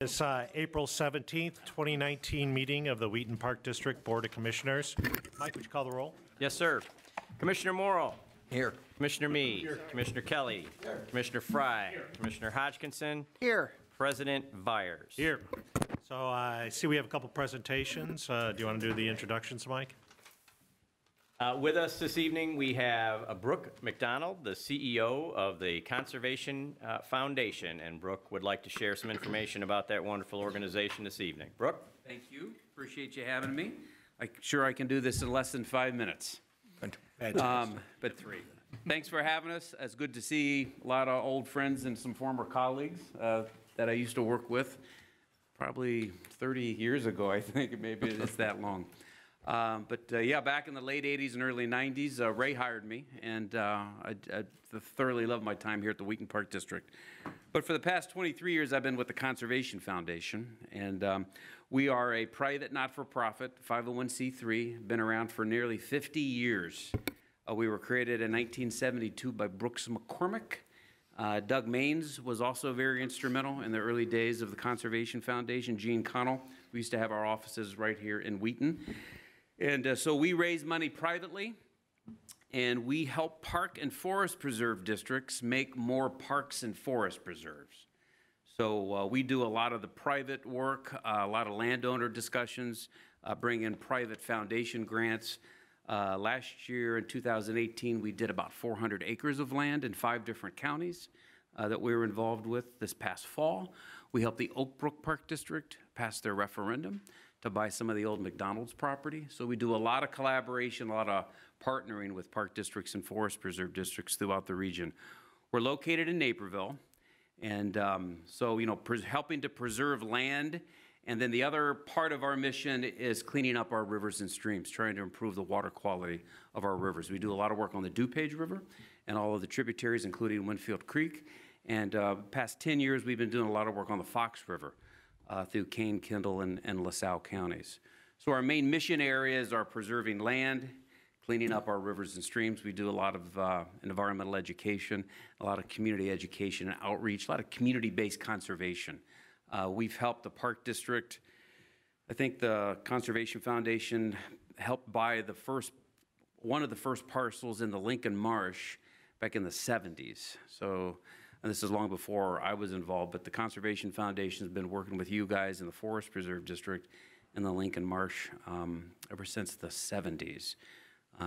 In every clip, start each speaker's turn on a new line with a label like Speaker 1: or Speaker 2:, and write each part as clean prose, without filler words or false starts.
Speaker 1: This April 17th, 2019 meeting of the Wheaton Park District Board of Commissioners. Mike, would you call the roll?
Speaker 2: Yes, sir. Commissioner Morrill.
Speaker 3: Here.
Speaker 2: Commissioner Meade. Here. Commissioner Kelly. Here. Commissioner Fry. Here. Commissioner Hodgkinson.
Speaker 3: Here.
Speaker 2: President Vyers.
Speaker 1: Here. So I see we have a couple presentations. Do you want to do the introductions, Mike?
Speaker 2: With us this evening, we have Brooke McDonald, the CEO of the Conservation Foundation, and Brooke would like to share some information about that wonderful organization this evening. Brooke?
Speaker 4: Thank you. Appreciate you having me. I'm sure I can do this in less than 5 minutes. But thanks for having us. It's good to see a lot of old friends and some former colleagues that I used to work with probably 30 years ago, I think. Maybe it's that long. Yeah, back in the late 80s and early 90s, Ray hired me, and I thoroughly loved my time here at the Wheaton Park District. But for the past 23 years, I've been with the Conservation Foundation, and we are a private, not-for-profit, 501c3, been around for nearly 50 years. We were created in 1972 by Brooks McCormick. Doug Maines was also very instrumental in the early days of the Conservation Foundation. Gene Connell, we used to have our offices right here in Wheaton. And so we raise money privately, and we help park and forest preserve districts make more parks and forest preserves. So we do a lot of the private work, a lot of landowner discussions, bring in private foundation grants. Last year in 2018, we did about 400 acres of land in 5 different counties that we were involved with. This past fall, we helped the Oak Brook Park District pass their referendum to buy some of the old McDonald's property. So we do a lot of collaboration, a lot of partnering with park districts and forest preserve districts throughout the region. We're located in Naperville, and so, you know, helping to preserve land. And then the other part of our mission is cleaning up our rivers and streams, trying to improve the water quality of our rivers. We do a lot of work on the DuPage River and all of the tributaries, including Winfield Creek. And past 10 years, we've been doing a lot of work on the Fox River through Kane, Kendall, and LaSalle counties. So our main mission areas are preserving land, cleaning up our rivers and streams. We do a lot of environmental education, a lot of community education and outreach, a lot of community-based conservation. We've helped the Park District. I think the Conservation Foundation helped buy one of the first parcels in the Lincoln Marsh back in the 70s. So, and this is long before I was involved, but the Conservation Foundation has been working with you guys in the Forest Preserve District in the Lincoln Marsh ever since the 70s.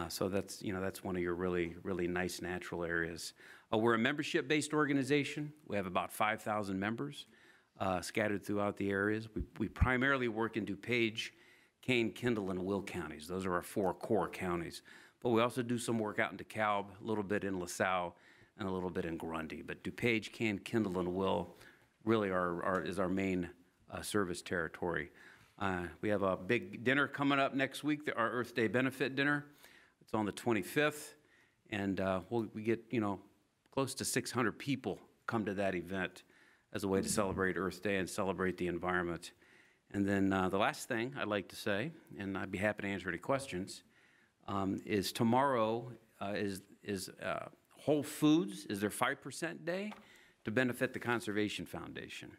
Speaker 4: So that's, you know, that's one of your really, really nice natural areas. We're a membership-based organization. We have about 5,000 members. Scattered throughout the areas. We primarily work in DuPage, Kane, Kendall, and Will counties. Those are our 4 core counties. But we also do some work out in DeKalb, a little bit in LaSalle, and a little bit in Grundy. But DuPage, Kane, Kendall, and Will really is our main service territory. We have a big dinner coming up next week, our Earth Day benefit dinner. It's on the 25th, and we get, you know, close to 600 people come to that event as a way to celebrate Earth Day and celebrate the environment. And then the last thing I'd like to say, and I'd be happy to answer any questions, is tomorrow is Whole Foods is their 5% day to benefit the Conservation Foundation.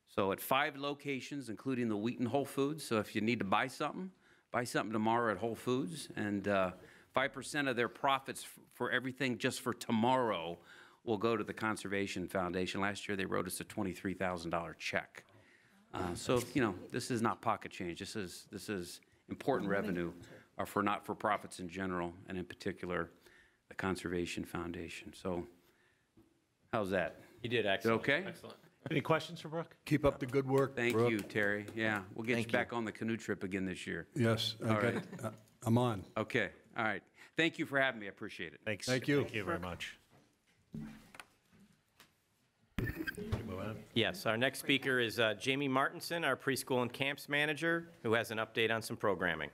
Speaker 4: So at 5 locations, including the Wheaton Whole Foods. So if you need to buy something tomorrow at Whole Foods, and 5% of their profits for everything just for tomorrow will go to the Conservation Foundation. Last year, they wrote us a $23,000 check. So, you know, this is not pocket change. This is important revenue for not-for-profits in general, and in particular, the Conservation Foundation. So, how's that?
Speaker 2: You did excellent.
Speaker 4: Okay?
Speaker 2: Excellent.
Speaker 1: Any questions for Brooke?
Speaker 3: Keep up the good work,
Speaker 4: Thank
Speaker 3: Brooke.
Speaker 4: you, Terry. Yeah, we'll get you back on the canoe trip again this year.
Speaker 3: Yes,
Speaker 4: All right.
Speaker 3: I'm on.
Speaker 4: Okay, all right. Thank you for having me. I appreciate it.
Speaker 1: Thanks.
Speaker 3: Thank you.
Speaker 1: Thank you very much.
Speaker 2: Yes, our next speaker is Jamie Martinson, our preschool and camps manager, who has an update on some programming.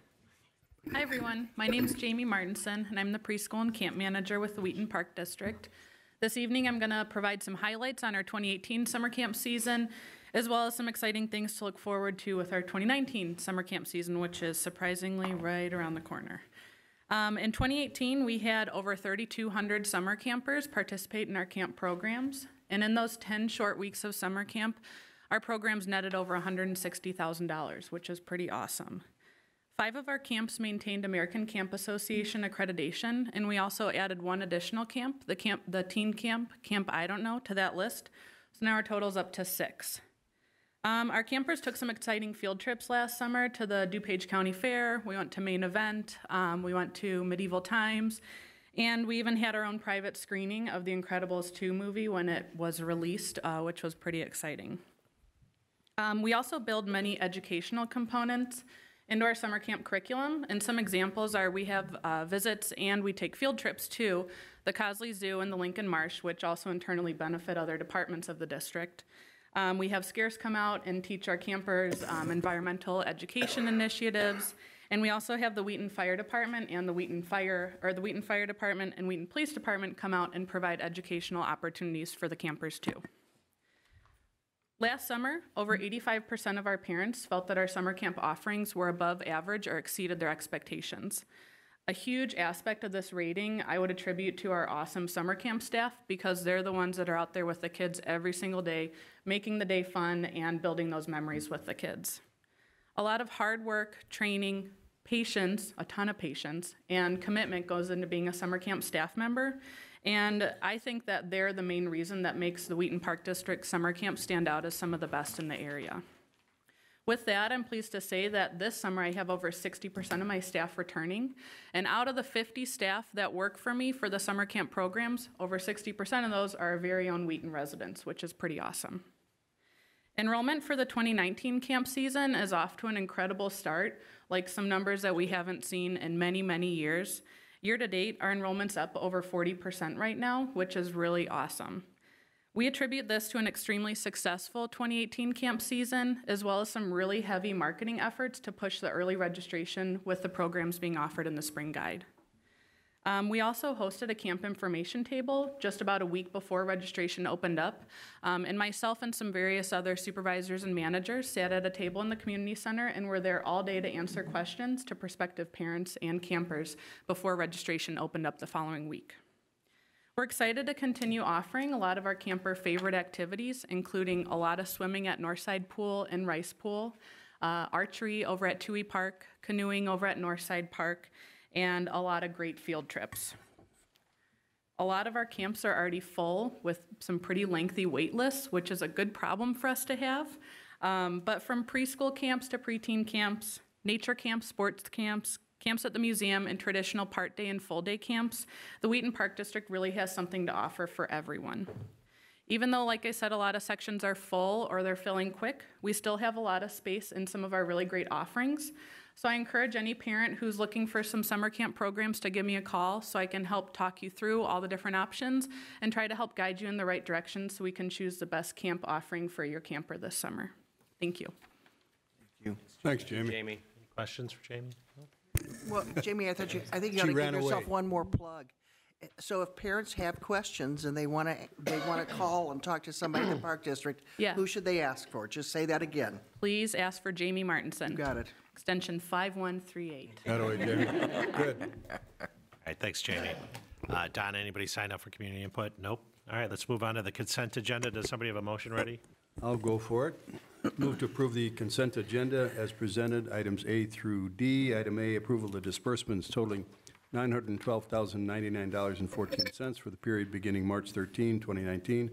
Speaker 5: Hi, everyone. My name is Jamie Martinson, and I'm the preschool and camp manager with the Wheaton Park District. This evening, I'm going to provide some highlights on our 2018 summer camp season, as well as some exciting things to look forward to with our 2019 summer camp season, which is surprisingly right around the corner. In 2018, we had over 3,200 summer campers participate in our camp programs. And in those 10 short weeks of summer camp, Our programs netted over $160,000, which is pretty awesome. 5 of our camps maintained American Camp Association accreditation, and we also added one additional camp, the teen camp, Camp I Don't Know, to that list. So now our total's up to 6. Our campers took some exciting field trips last summer to the DuPage County Fair. We went to Main Event. We went to Medieval Times. And we even had our own private screening of The Incredibles 2 movie when it was released, which was pretty exciting. We also build many educational components into our summer camp curriculum, and some examples are we have visits and we take field trips to the Cosley Zoo and the Lincoln Marsh, which also internally benefit other departments of the district. We have Scarce come out and teach our campers environmental education initiatives, and we also have the Wheaton Fire Department and the Wheaton Fire Department and Wheaton Police Department come out and provide educational opportunities for the campers too. Last summer, over 85% of our parents felt that our summer camp offerings were above average or exceeded their expectations. A huge aspect of this rating I would attribute to our awesome summer camp staff, because they're the ones that are out there with the kids every single day, making the day fun and building those memories with the kids. A lot of hard work, training, patience, a ton of patience, and commitment goes into being a summer camp staff member. And I think that they're the main reason that makes the Wheaton Park District summer camp stand out as some of the best in the area. With that, I'm pleased to say that this summer I have over 60% of my staff returning. And out of the 50 staff that work for me for the summer camp programs, over 60% of those are our very own Wheaton residents, which is pretty awesome. Enrollment for the 2019 camp season is off to an incredible start, like some numbers that we haven't seen in many, many years. Year to date, our enrollment's up over 40% right now, which is really awesome. We attribute this to an extremely successful 2018 camp season, as well as some really heavy marketing efforts to push the early registration with the programs being offered in the spring guide. We also hosted a camp information table just about a week before registration opened up, and myself and some various other supervisors and managers sat at a table in the community center and were there all day to answer questions to prospective parents and campers before registration opened up the following week. We're excited to continue offering a lot of our camper favorite activities, including a lot of swimming at Northside Pool and Rice Pool, archery over at Toohey Park, canoeing over at Northside Park, and a lot of great field trips. A lot of our camps are already full with some pretty lengthy wait lists, which is a good problem for us to have. But from preschool camps to preteen camps, nature camps, sports camps, camps at the museum, and traditional part day and full day camps, the Wheaton Park District really has something to offer for everyone. Even though, like I said, a lot of sections are full or they're filling quick, we still have a lot of space in some of our really great offerings. So I encourage any parent who's looking for some summer camp programs to give me a call so I can help talk you through all the different options and try to help guide you in the right direction so we can choose the best camp offering for your camper this summer. Thank you.
Speaker 3: Thanks, Jamie.
Speaker 2: Jamie.
Speaker 1: Any questions for Jamie?
Speaker 6: Well, Jamie, I think you ought
Speaker 3: She
Speaker 6: to give
Speaker 3: ran
Speaker 6: yourself
Speaker 3: away.
Speaker 6: one more plug. So if parents have questions and they want to call and talk to somebody in the Park District,
Speaker 5: Yeah.
Speaker 6: who should they ask for? Just say that again.
Speaker 5: Please ask for Jamie Martinson.
Speaker 6: You got it.
Speaker 5: Extension 5138.
Speaker 3: That way, Jamie. Good.
Speaker 1: All right, thanks, Jamie. Don, anybody sign up for community input? Nope. All right, let's move on to the consent agenda. Does somebody have a motion ready?
Speaker 3: I'll go for it. Move to approve the consent agenda as presented, items A through D. Item A, approval of disbursements totaling $912,099.14 for the period beginning March 13, 2019,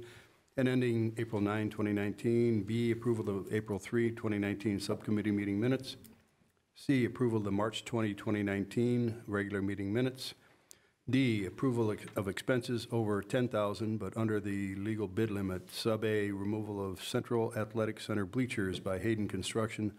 Speaker 3: and ending April 9, 2019. B, approval of April 3, 2019 subcommittee meeting minutes. C, approval of the March 20, 2019 regular meeting minutes. D, approval of expenses over $10,000 but under the legal bid limit. Sub A, removal of Central Athletic Center bleachers by Hayden Construction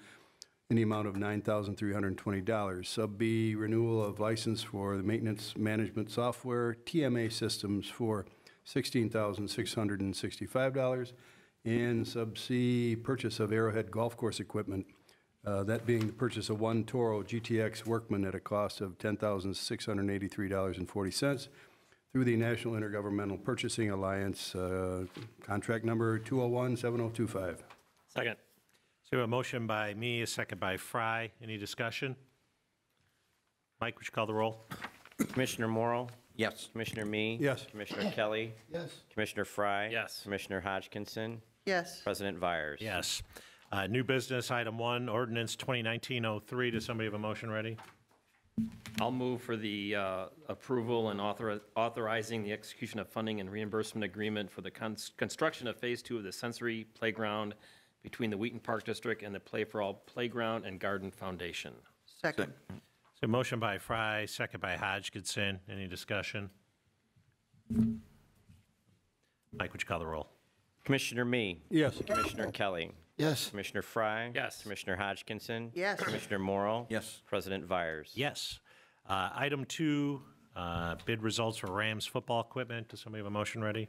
Speaker 3: in the amount of $9,320. Sub B, renewal of license for the maintenance management software, TMA systems for $16,665. And sub C, purchase of Arrowhead Golf Course equipment, that being the purchase of one Toro GTX Workman at a cost of $10,683.40 through the National Intergovernmental Purchasing Alliance, contract number 201-7025.
Speaker 1: Second. So we have a motion by me, a second by Fry. Any discussion? Mike, would you call the roll?
Speaker 2: Commissioner Morrow?
Speaker 7: Yes.
Speaker 2: Commissioner Me?
Speaker 3: Yes.
Speaker 2: Commissioner Kelly?
Speaker 3: Yes.
Speaker 2: Commissioner Fry?
Speaker 1: Yes.
Speaker 2: Commissioner Hodgkinson?
Speaker 6: Yes.
Speaker 2: President Vires.
Speaker 1: Yes. New business, item 1, ordinance 2019-03. Does somebody have a motion ready?
Speaker 7: I'll move for the approval and authorizing the execution of funding and reimbursement agreement for the construction of Phase 2 of the sensory playground between the Wheaton Park District and the Play for All Playground and Garden Foundation.
Speaker 6: Second.
Speaker 1: So motion by Fry, second by Hodgkinson. Any discussion? Mike, would you call the roll?
Speaker 2: Commissioner Me.
Speaker 3: Yes.
Speaker 2: Commissioner Kelly.
Speaker 8: Yes.
Speaker 2: Commissioner Fry.
Speaker 7: Yes.
Speaker 2: Commissioner Hodgkinson.
Speaker 6: Yes.
Speaker 2: Commissioner Morrill.
Speaker 8: Yes.
Speaker 2: President Vires.
Speaker 1: Yes. Item 2, bid results for Rams football equipment. Does somebody have a motion ready?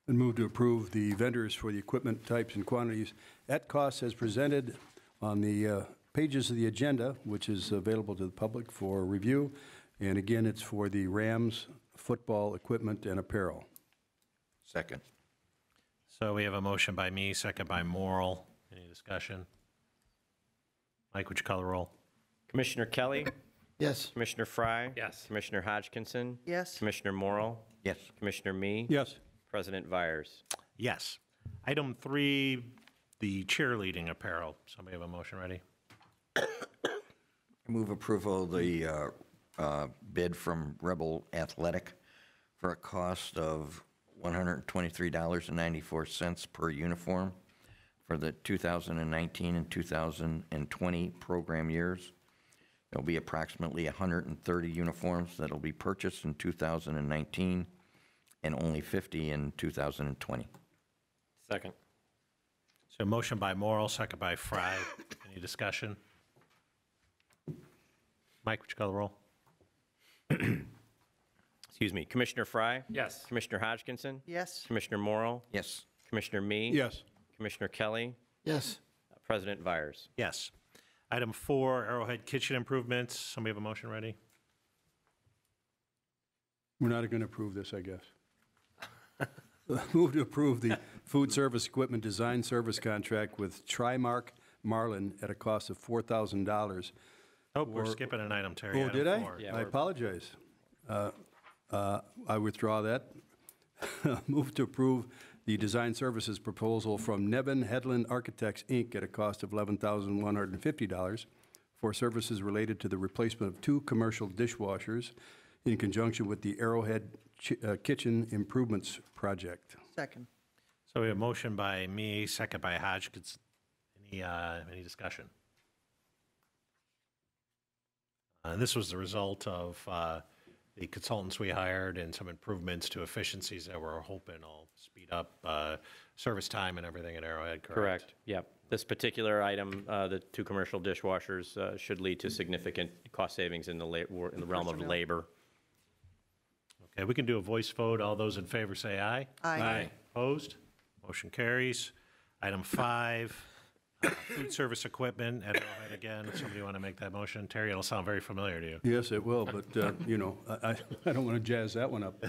Speaker 3: And move to approve the vendors for the equipment types and quantities at cost as presented on the pages of the agenda, which is available to the public for review. And again, it's for the Rams football equipment and apparel.
Speaker 8: Second.
Speaker 1: So we have a motion by me, second by Morrill. Any discussion? Mike, would you call the roll?
Speaker 2: Commissioner Kelly.
Speaker 8: Yes.
Speaker 2: Commissioner Fry.
Speaker 7: Yes.
Speaker 2: Commissioner Hodgkinson.
Speaker 6: Yes.
Speaker 2: Commissioner Morrill.
Speaker 8: Yes.
Speaker 2: Commissioner Me.
Speaker 3: Yes.
Speaker 2: President Vires.
Speaker 1: Yes. Item 3, the cheerleading apparel. Somebody have a motion ready?
Speaker 8: Move approval of the bid from Rebel Athletic for a cost of $123.94 per uniform for the 2019 and 2020 program years. There'll be approximately 130 uniforms that'll be purchased in 2019 and only 50 in 2020.
Speaker 7: Second.
Speaker 1: So motion by Morrill, second by Fry. Any discussion? Mike, would you call the roll?
Speaker 2: Excuse me. Commissioner Fry.
Speaker 7: Yes.
Speaker 2: Commissioner Hodgkinson.
Speaker 6: Yes.
Speaker 2: Commissioner Morrill.
Speaker 8: Yes.
Speaker 2: Commissioner Me.
Speaker 3: Yes.
Speaker 2: Commissioner Kelly.
Speaker 8: Yes.
Speaker 2: President Vires.
Speaker 1: Yes. Item 4, Arrowhead kitchen improvements. Somebody have a motion ready?
Speaker 3: We're not going to approve this, I guess. Move to approve the food service equipment design service contract with Trimark Marlin at a cost of $4,000.
Speaker 1: Oh, we're skipping an item, Terry.
Speaker 3: Oh,
Speaker 1: Item
Speaker 3: did I?
Speaker 1: 4.
Speaker 2: Yeah,
Speaker 3: I
Speaker 2: we're-
Speaker 3: apologize. I withdraw that. Move to approve the design services proposal from Nevin Hedlund Architects, Inc. at a cost of $11,150 for services related to the replacement of 2 commercial dishwashers in conjunction with the Arrowhead Kitchen Improvements Project.
Speaker 6: Second.
Speaker 1: So we have a motion by me, second by Hodgkinson. Any discussion? This was the result of the consultants we hired and some improvements to efficiencies that we're hoping will speed up service time and everything at Arrowhead, correct?
Speaker 2: Correct. Yep. This particular item, the 2 commercial dishwashers, should lead to significant cost savings in the realm of labor.
Speaker 1: Okay, we can do a voice vote. All those in favor say aye.
Speaker 6: Aye.
Speaker 1: Opposed? Motion carries. Item 5, food service equipment at Arrowhead again. Somebody want to make that motion? Terry, it'll sound very familiar to you.
Speaker 3: Yes, it will, but, I don't want to jazz that one up.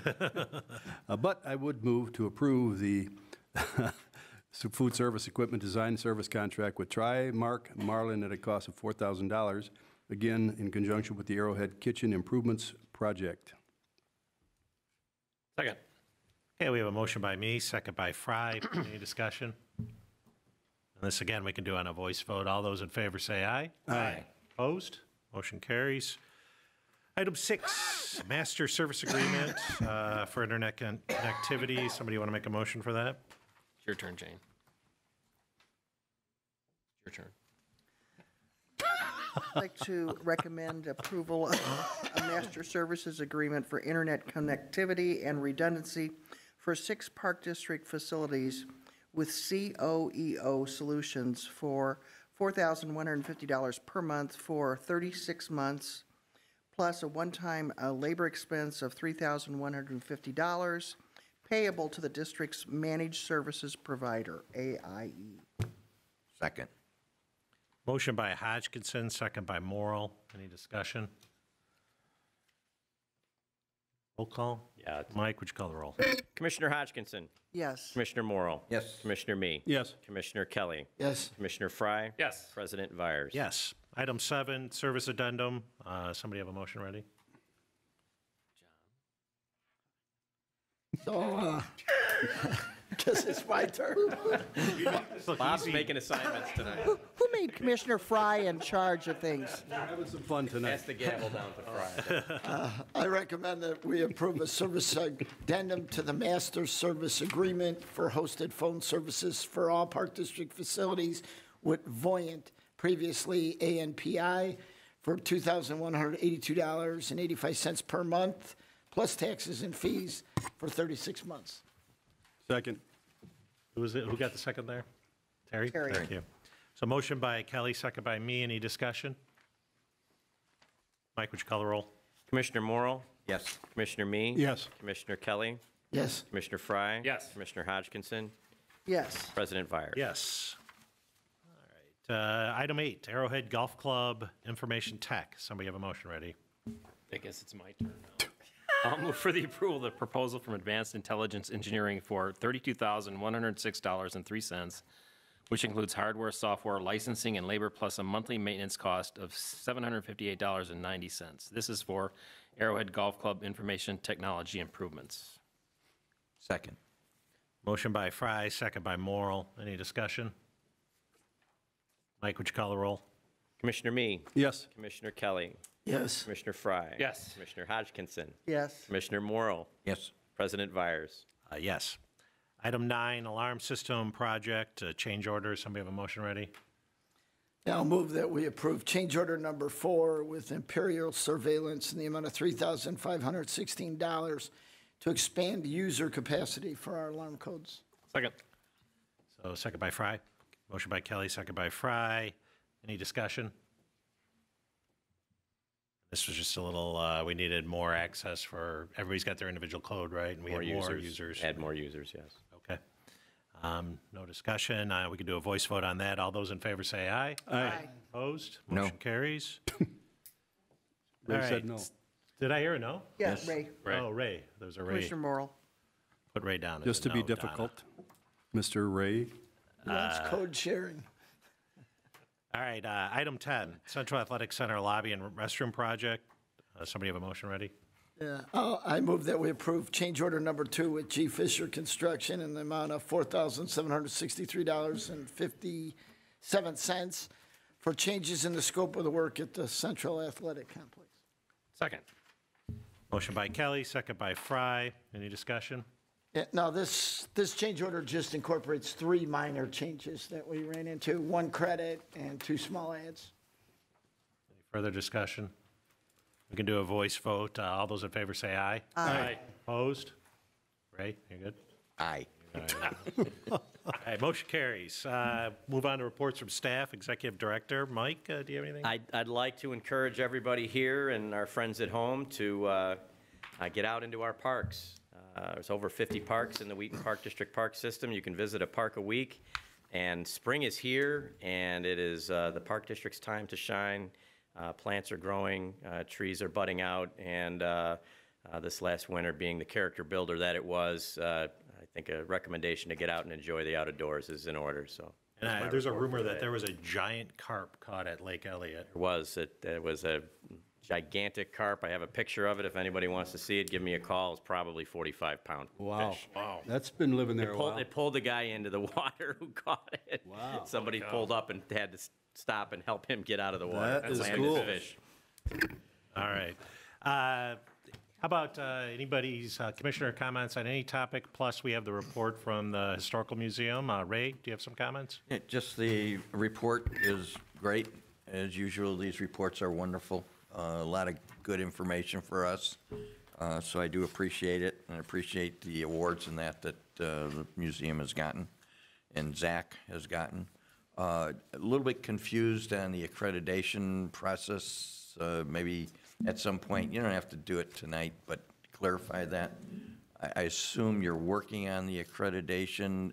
Speaker 3: But I would move to approve the food service equipment design service contract with Trimark Marlin at a cost of $4,000, again, in conjunction with the Arrowhead Kitchen Improvements Project.
Speaker 7: Second.
Speaker 1: Okay, we have a motion by me, second by Fry. Any discussion? And this, again, we can do on a voice vote. All those in favor say aye.
Speaker 8: Aye.
Speaker 1: Opposed? Motion carries. Item 6, master service agreement for internet connectivity. Somebody want to make a motion for that?
Speaker 7: It's your turn, Jane. Your turn.
Speaker 6: I'd like to recommend approval of a master services agreement for internet connectivity and redundancy for 6 Park District facilities with COEO Solutions for $4,150 per month for 36 months, plus a one-time labor expense of $3,150 payable to the district's managed services provider, AIE.
Speaker 8: Second.
Speaker 1: Motion by Hodgkinson, second by Morrill. Any discussion? Roll call?
Speaker 2: Yeah.
Speaker 1: Mike, would you call the roll?
Speaker 2: Commissioner Hodgkinson.
Speaker 6: Yes.
Speaker 2: Commissioner Morrill.
Speaker 8: Yes.
Speaker 2: Commissioner Me.
Speaker 3: Yes.
Speaker 2: Commissioner Kelly.
Speaker 8: Yes.
Speaker 2: Commissioner Fry.
Speaker 7: Yes.
Speaker 2: President Vires.
Speaker 1: Yes. Item 7, service addendum. Somebody have a motion ready?
Speaker 9: So, Guess it's my turn.
Speaker 2: Bob's making assignments tonight.
Speaker 6: Who made Commissioner Fry in charge of things?
Speaker 3: Having some fun tonight.
Speaker 2: Pass the gavel down to Fry.
Speaker 9: I recommend that we approve a service addendum to the master service agreement for hosted phone services for all Park District facilities with Voyant, previously ANPI, for $2,182.85 per month, plus taxes and fees for 36 months.
Speaker 3: Second.
Speaker 1: Who was it? Who got the second there? Terry?
Speaker 6: Terry.
Speaker 1: Thank you. So motion by Kelly, second by me. Any discussion? Mike, would you call the roll?
Speaker 2: Commissioner Morrow?
Speaker 8: Yes.
Speaker 2: Commissioner Me?
Speaker 3: Yes.
Speaker 2: Commissioner Kelly?
Speaker 9: Yes.
Speaker 2: Commissioner Fry?
Speaker 7: Yes.
Speaker 2: Commissioner Hodgkinson?
Speaker 6: Yes.
Speaker 2: President Vires?
Speaker 1: Yes. All right. Item 8, Arrowhead Golf Club Information Tech. Somebody have a motion ready?
Speaker 7: I guess it's my turn now. I'll move for the approval of the proposal from Advanced Intelligence Engineering for $32,106.03, which includes hardware, software, licensing, and labor, plus a monthly maintenance cost of $758.90. This is for Arrowhead Golf Club information technology improvements.
Speaker 8: Second.
Speaker 1: Motion by Fry, second by Morrill. Any discussion? Mike, would you call the roll?
Speaker 2: Commissioner Me?
Speaker 3: Yes.
Speaker 2: Commissioner Kelly?
Speaker 9: Yes.
Speaker 2: Commissioner Fry?
Speaker 7: Yes.
Speaker 2: Commissioner Hodgkinson?
Speaker 6: Yes.
Speaker 2: Commissioner Morrow?
Speaker 8: Yes.
Speaker 2: President Vires?
Speaker 1: Yes. Item 9, Alarm System Project, change order. Somebody have a motion ready?
Speaker 9: Now I'll move that we approve change order number 4 with Imperial Surveillance in the amount of $3,516 to expand user capacity for our alarm codes.
Speaker 7: Second.
Speaker 1: So second by Fry. Motion by Kelly, second by Fry. Any discussion? This was just a little, we needed more access for, everybody's got their individual code, right? And we had more users.
Speaker 2: Add more users, yes.
Speaker 1: Okay. No discussion. We could do a voice vote on that. All those in favor say aye.
Speaker 6: Aye.
Speaker 1: Opposed?
Speaker 8: No.
Speaker 1: Motion carries.
Speaker 3: Ray
Speaker 1: All
Speaker 3: said
Speaker 1: right.
Speaker 3: no.
Speaker 1: Did I hear a no?
Speaker 6: Yes, Ray.
Speaker 7: Ray.
Speaker 1: Oh, Ray. There's a Ray.
Speaker 6: Commissioner Morrill.
Speaker 1: Put Ray down. as
Speaker 3: Just
Speaker 1: a
Speaker 3: to be
Speaker 1: no, Donna.
Speaker 3: difficult, Mr. Ray.
Speaker 9: Who wants code sharing?
Speaker 1: All right, item 10, Central Athletic Center Lobby and Restroom Project. Somebody have a motion ready?
Speaker 9: Yeah, I move that we approve change order number 2 with G. Fisher Construction in the amount of $4,763.57 for changes in the scope of the work at the Central Athletic Complex.
Speaker 7: Second.
Speaker 1: Motion by Kelly, second by Fry. Any discussion?
Speaker 9: Yeah, no, this change order just incorporates 3 minor changes that we ran into, 1 credit and 2 small adds.
Speaker 1: Any further discussion? We can do a voice vote. All those in favor say aye.
Speaker 7: Aye.
Speaker 1: Opposed? Ray, you good?
Speaker 8: Aye.
Speaker 1: All right, motion carries. Move on to reports from staff. Executive Director, Mike, do you have anything?
Speaker 2: I'd like to encourage everybody here and our friends at home to get out into our parks. There's over 50 parks in the Wheaton Park District Park System. You can visit a park a week, and spring is here, and it is the Park District's time to shine. Plants are growing, trees are budding out, and this last winter being the character builder that it was, I think a recommendation to get out and enjoy the outdoors is in order, so.
Speaker 1: And there's a rumor that there was a giant carp caught at Lake Elliott.
Speaker 2: It was a gigantic carp. I have a picture of it. If anybody wants to see it, give me a call. It's probably 45-pound fish.
Speaker 3: Wow. That's been living there a while.
Speaker 2: They pulled the guy into the water who caught it.
Speaker 3: Wow.
Speaker 2: Somebody pulled up and had to stop and help him get out of the water.
Speaker 3: That is
Speaker 2: land
Speaker 3: cool.
Speaker 2: his fish.
Speaker 1: All right. How about anybody's commissioner comments on any topic? Plus, we have the report from the Historical Museum. Ray, do you have some comments?
Speaker 8: Yeah, just the report is great. As usual, these reports are wonderful. A lot of good information for us. So I do appreciate it, and appreciate the awards and that the museum has gotten, and Zach has gotten. A little bit confused on the accreditation process. Maybe at some point, you don't have to do it tonight, but clarify that. I assume you're working on the accreditation,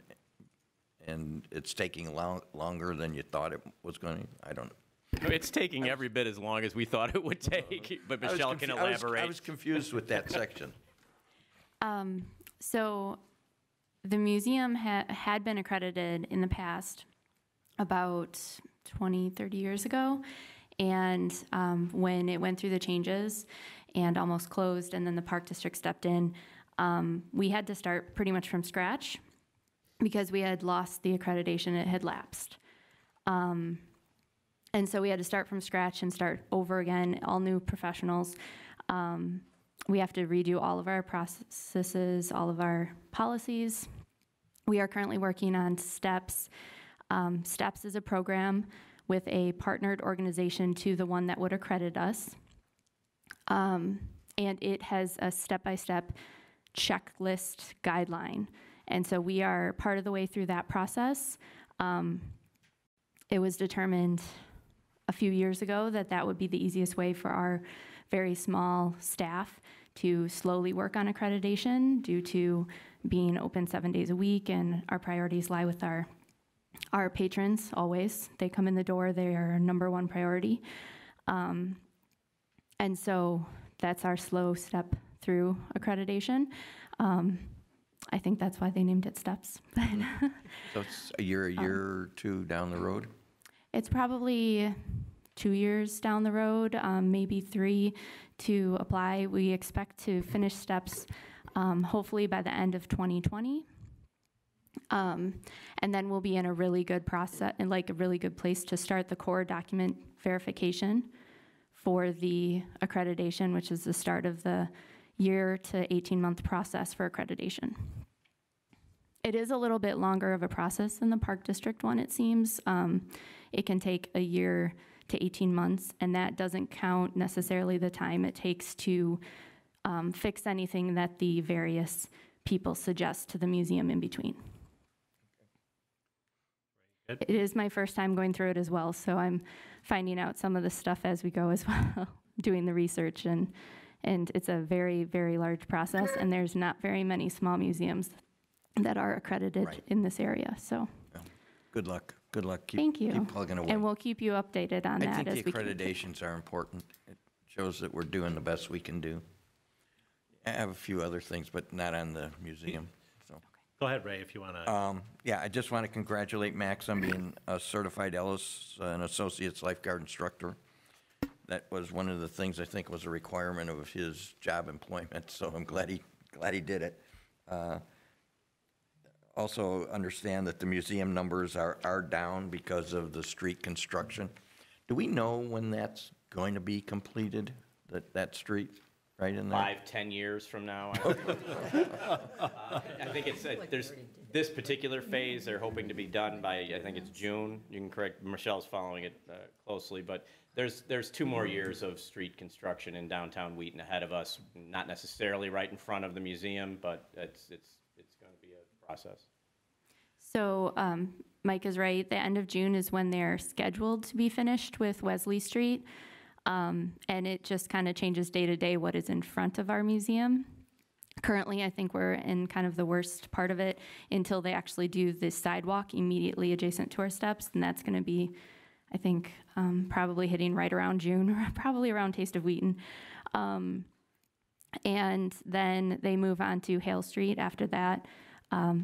Speaker 8: and it's taking longer than you thought it was going to. I don't know.
Speaker 2: It's taking every bit as long as we thought it would take, but Michelle can elaborate.
Speaker 8: I was confused with that section.
Speaker 10: So the museum had been accredited in the past about 20, 30 years ago. And when it went through the changes and almost closed, and then the Park District stepped in, we had to start pretty much from scratch. because we had lost the accreditation, it had lapsed. And so we had to start from scratch and start over again, all new professionals. We have to redo all of our processes, all of our policies. We are currently working on STEPS. STEPS is a program with a partnered organization to the one that would accredit us. And it has a step-by-step checklist guideline. And so we are part of the way through that process. It was determined a few years ago that that would be the easiest way for our very small staff to slowly work on accreditation due to being open 7 days a week, and our priorities lie with our patrons always. They come in the door, they are our number one priority. And so that's our slow step through accreditation. I think that's why they named it STEPS.
Speaker 8: So it's a year or two down the road?
Speaker 10: It's probably 2 years down the road, maybe 3 to apply. We expect to finish STEPS hopefully by the end of 2020. And then we'll be in a really good process, and like a really good place to start the core document verification for the accreditation, which is the start of the year to 18-month process for accreditation. It is a little bit longer of a process than the Park District one, it seems. It can take a year to 18 months, and that doesn't count necessarily the time it takes to fix anything that the various people suggest to the museum in between. It is my first time going through it as well, so I'm finding out some of the stuff as we go as well, doing the research, and it's a very, very large process, and there's not very many small museums that are accredited in this area, so.
Speaker 8: Good luck. Good luck.
Speaker 10: Thank you.
Speaker 8: Keep plugging away.
Speaker 10: And we'll keep you updated on that as we
Speaker 8: I think the
Speaker 10: can.
Speaker 8: accreditations are important. It shows that we're doing the best we can do. I have a few other things, but not on the museum, so.
Speaker 1: Go ahead, Ray, if you want to.
Speaker 8: Yeah, I just want to congratulate Max on being a certified Ellis and Associates lifeguard instructor. That was one of the things I think was a requirement of his job employment, so I'm glad he did it. Also understand that the museum numbers are down because of the street construction. Do we know when that's going to be completed, that street right in there?
Speaker 2: 5-10 years from now. I think it's, there's this particular phase, they're hoping to be done by, I think it's June. You can correct, Michelle's following it closely, but there's 2 more years of street construction in downtown Wheaton ahead of us, not necessarily right in front of the museum, but it's going to be a process.
Speaker 10: So Mike is right. The end of June is when they're scheduled to be finished with Wesley Street. And it just kind of changes day to day what is in front of our museum. Currently, I think we're in kind of the worst part of it until they actually do the sidewalk immediately adjacent to our steps. And that's going to be, I think, probably hitting right around June, or probably around Taste of Wheaton. And then they move on to Hale Street after that.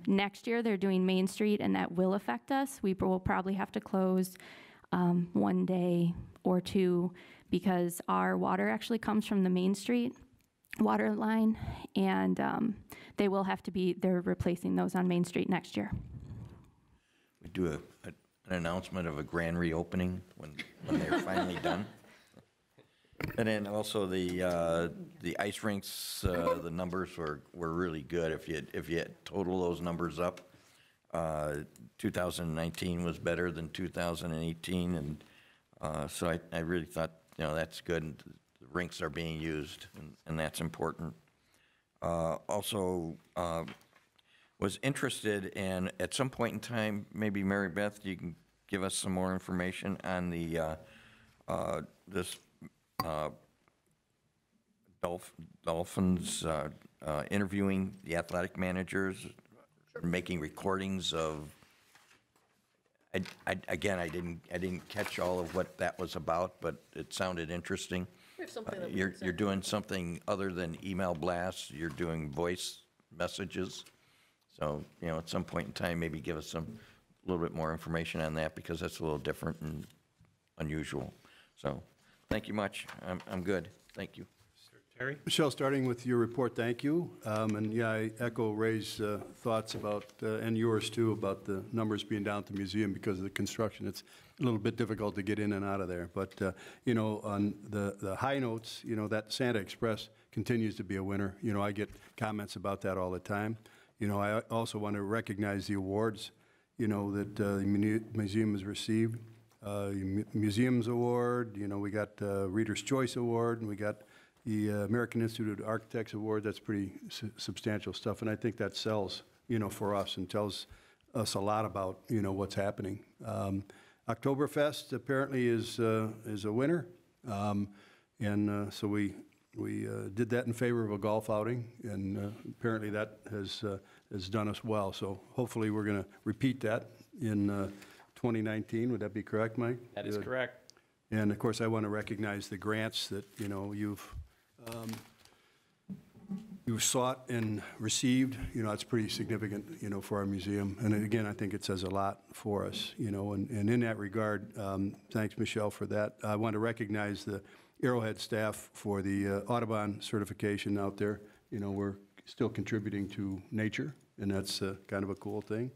Speaker 10: Next year, they're doing Main Street, and that will affect us. We will probably have to close 1 day or 2 because our water actually comes from the Main Street water line, and they will have to be, they're replacing those on Main Street next year.
Speaker 8: We do an announcement of a grand reopening when they're finally done. And then also the ice rinks, the numbers were really good. If you total those numbers up, 2019 was better than 2018, and so I really thought, that's good. And the rinks are being used, and that's important. Also, was interested in, at some point in time, maybe Mary Beth, you can give us some more information on the this Dolphins interviewing the athletic managers, making recordings of. I didn't catch all of what that was about, but it sounded interesting.
Speaker 11: We have something that we
Speaker 8: You're
Speaker 11: can send.
Speaker 8: doing something other than email blasts. You're doing voice messages. So, at some point in time, maybe give us a little bit more information on that, because that's a little different and unusual. So, thank you much. I'm good. Thank you.
Speaker 1: Terry?
Speaker 3: Michelle, starting with your report, thank you. And yeah, I echo Ray's thoughts about, and yours too, about the numbers being down at the museum because of the construction. It's a little bit difficult to get in and out of there. But, you know, on the high notes, you know, that Santa Express continues to be a winner. You know, I get comments about that all the time. You know, I also want to recognize the awards, you know, that the museum has received. Museums Award, you know, we got Reader's Choice Award, and we got the American Institute of Architects Award. That's pretty substantial stuff, and I think that sells, you know, for us and tells us a lot about, you know, what's happening. Oktoberfest apparently is a winner, and so we did that in favor of a golf outing, and apparently that has done us well. So hopefully we're going to repeat that in 2019. Would that be correct, Mike?
Speaker 2: That is correct.
Speaker 3: And of course, I want to recognize the grants that, you know, you've sought and received. You know, it's pretty significant, you know, for our museum. And again, I think it says a lot for us, you know, and in that regard, thanks, Michelle, for that. I want to recognize the Arrowhead staff for the Audubon certification out there. You know, we're still contributing to nature, and that's kind of a cool thing.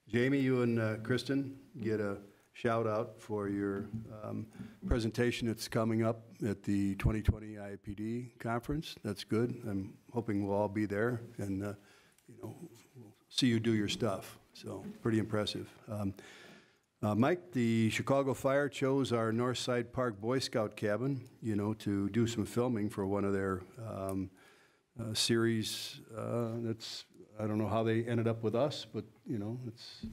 Speaker 3: Jamie, you and Kristen get a shout out for your presentation that's coming up at the 2020 IAPD conference. That's good. I'm hoping we'll all be there and, you know, we'll see you do your stuff. So pretty impressive. Mike, the Chicago Fire chose our Northside Park Boy Scout cabin, you know, to do some filming for one of their series. That's, I don't know how they ended up with us, but, you know, it's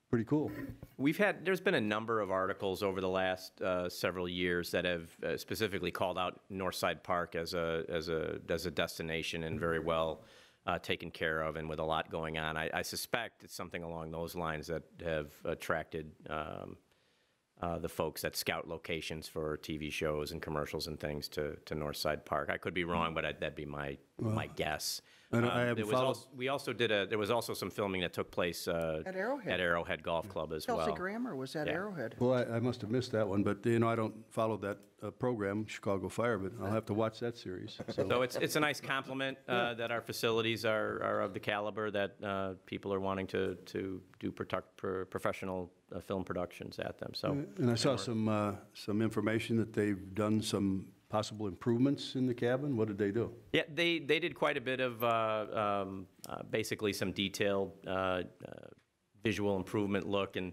Speaker 3: pretty cool.
Speaker 2: There's been a number of articles over the last several years that have specifically called out Northside Park as a destination and very well taken care of and with a lot going on. I suspect it's something along those lines that have attracted the folks that scout locations for TV shows and commercials and things to Northside Park. I could be wrong, but that'd be my guess. We also did there was also some filming that took place
Speaker 6: At Arrowhead.
Speaker 2: at Arrowhead Golf Club as well.
Speaker 6: Kelsey Grammer was at
Speaker 2: Yeah.
Speaker 6: Arrowhead.
Speaker 3: Well, I must have missed that one, but, you know, I don't follow that program, Chicago Fire, but I'll have to watch that series.
Speaker 2: So it's a nice compliment that our facilities are of the caliber that people are wanting to do professional film productions at them. So
Speaker 3: And I saw some information that they've done some possible improvements in the cabin. What did they do?
Speaker 2: yeah, they did quite a bit of basically some detailed visual improvement look, and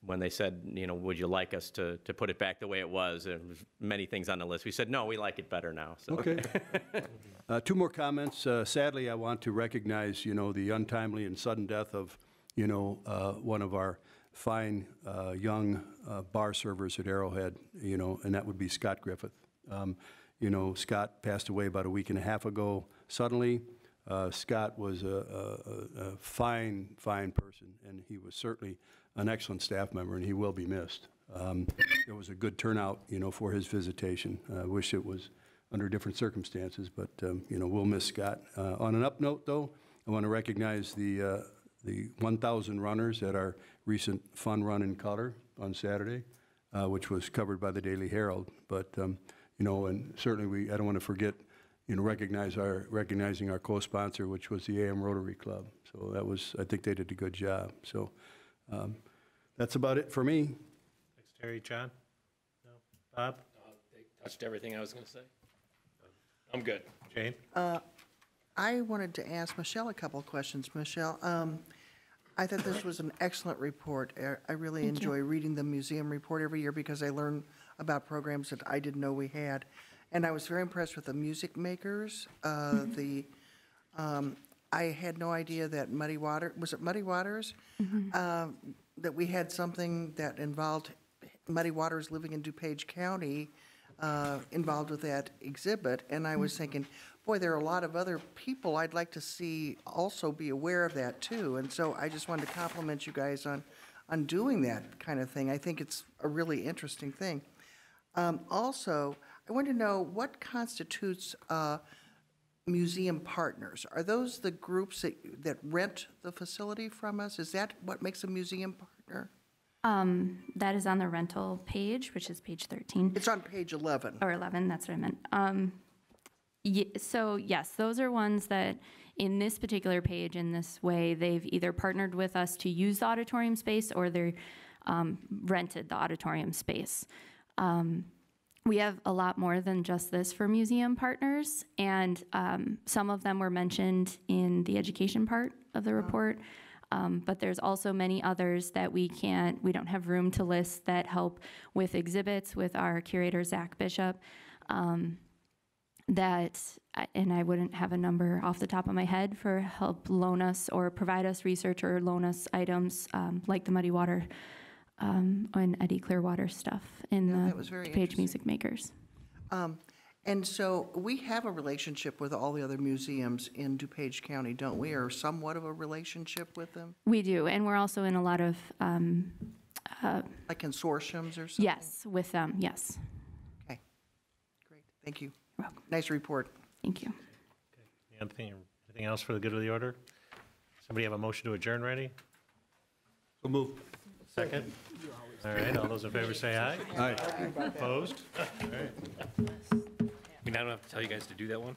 Speaker 2: when they said, you know, would you like us to put it back the way it was? There was many things on the list. We said, no, we like it better now. So.
Speaker 3: Okay. Two more comments. Sadly, I want to recognize, you know, the untimely and sudden death of, you know, one of our fine young bar servers at Arrowhead, you know, and that would be Scott Griffith. You know, Scott passed away about a week and a half ago suddenly. Scott was a fine person, and he was certainly an excellent staff member, and he will be missed. There was a good turnout, you know, for his visitation. I wish it was under different circumstances, but, you know, we'll miss Scott. On an up note, though, I want to recognize the 1,000 runners at our recent fun run in color on Saturday, which was covered by the Daily Herald. But, you know, and certainly I don't want to forget, you know, recognizing our co-sponsor, which was the AM Rotary Club. So that was, I think they did a good job. So that's about it for me.
Speaker 1: Thanks, Terry. John? No? Bob?
Speaker 7: They touched everything I was going to say. I'm good.
Speaker 1: Jane?
Speaker 6: I wanted to ask Michelle a couple of questions. Michelle, I thought this was an excellent report. I really enjoy reading the museum report every year because I learn about programs that I didn't know we had. And I was very impressed with the music makers. I had no idea that Muddy Waters, was it Muddy Waters? That we had something that involved Muddy Waters living in DuPage County involved with that exhibit. And I was thinking, boy, there are a lot of other people I'd like to see also be aware of that too. And so I just wanted to compliment you guys on doing that kind of thing. I think it's a really interesting thing. Also, I want to know what constitutes museum partners. Are those the groups that rent the facility from us? Is that what makes a museum partner?
Speaker 10: That is on the rental page, which is page 13.
Speaker 6: It's on page 11.
Speaker 10: Or 11, that's what I meant. So yes, those are ones that in this particular page, in this way, they've either partnered with us to use the auditorium space or they're rented the auditorium space. We have a lot more than just this for museum partners, and some of them were mentioned in the education part of the report. But there's also many others that we don't have room to list that help with exhibits with our curator, Zach Bishop, and I wouldn't have a number off the top of my head for help loan us or provide us research or loan us items like the Muddy Water and Eddie Clearwater stuff in
Speaker 6: that was very
Speaker 10: the DuPage Music Makers.
Speaker 6: And so we have a relationship with all the other museums in DuPage County, don't we, or somewhat of a relationship with them?
Speaker 10: We do, and we're also in a lot of,
Speaker 6: Like consortiums or something?
Speaker 10: yes, with them, yes.
Speaker 6: Okay, great, thank you.
Speaker 10: You're welcome.
Speaker 6: Nice report.
Speaker 10: Thank you.
Speaker 1: Anything else for the good of the order? Somebody have a motion to adjourn ready?
Speaker 3: So moved.
Speaker 1: Second? All right, all those in favor say aye.
Speaker 3: Aye.
Speaker 1: Opposed? All right.
Speaker 7: We now don't have to tell you guys to do that one?